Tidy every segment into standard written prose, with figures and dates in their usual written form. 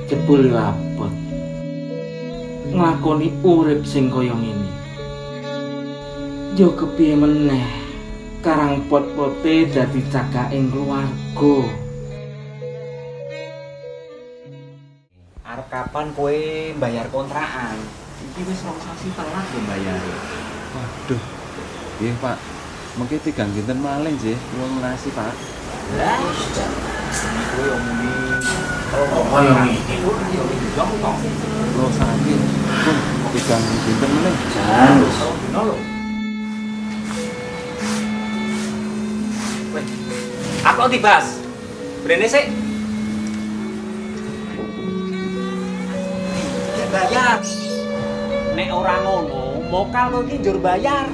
Jebul yo abot. Nglakoni urip sing kaya ngene. Yo kepiye meneh karang pot-pote dadi cagaking keluarga. Arep kapan kowe bayar kontrakan? Iki wis 2 sasi telat lho bayar. Waduh. Nggih, Pak. Mengki tigang dinten maling sih, wong nasi, Pak. Lah, kowe omongin Apa yo iki? Lo sakit. Pun tigang dinten maling. dino lho. Weh, apa dibahas? Brene sik. Ya bayar. Nek ora ngono, mokal kowe iki njur bayar.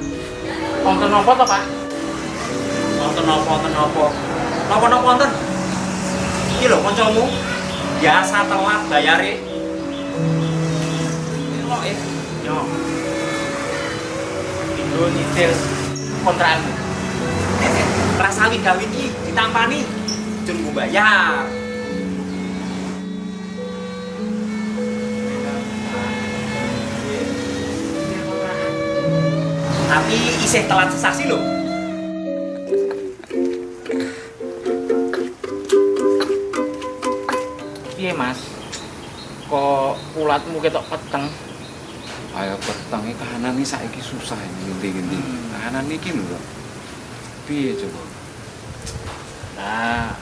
Wonten napa to, Pak? Wonten apa? Napa wonten? Iki lho kancamu biasa telat bayare. Kok yo. Dinggo nyicil kontrakmu. Rasawi gawe iki ditampani. Jur nggo bayar. Tapi isih telat sesasi lho. Piye, Mas? Kok ulatmu ketok peteng? Ayo peteng iki kahanan iki saiki susah ngendi-ngendi. Kahanan iki lho. Piye coba? Lah,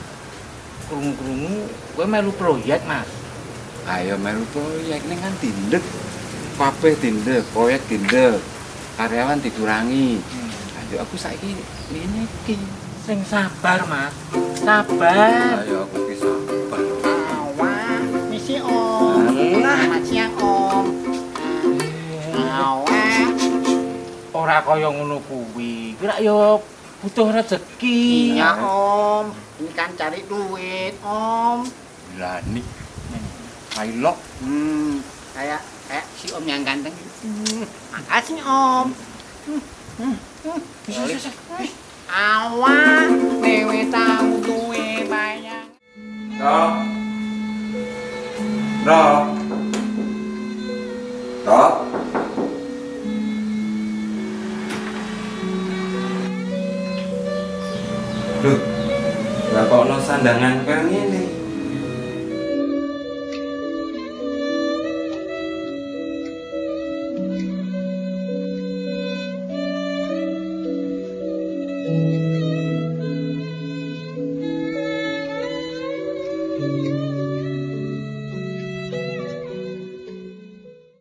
krungu-krungu kowe melu proyek, Mas. Ayo melu proyek ning kan tindek. Kabeh tindek, proyek tindek. Karyawan dikurangi. Ayo aku saiki ngene iki. Sing sabar, Mas. Sabar. Ayo aku ki sabar. Awak, misi Om. Selamat siang Om. Awak. Ora kaya ngono kuwi. Kira yo butuh rezeki. Iya Om. Ini kan cari duit Om. Berani. Ayo. Kayak si Om yang ganteng. Makasih Om. Awak, dewe tahu duwe bayang. Roh. Loh, lah kok ono sandangan kaya ngene?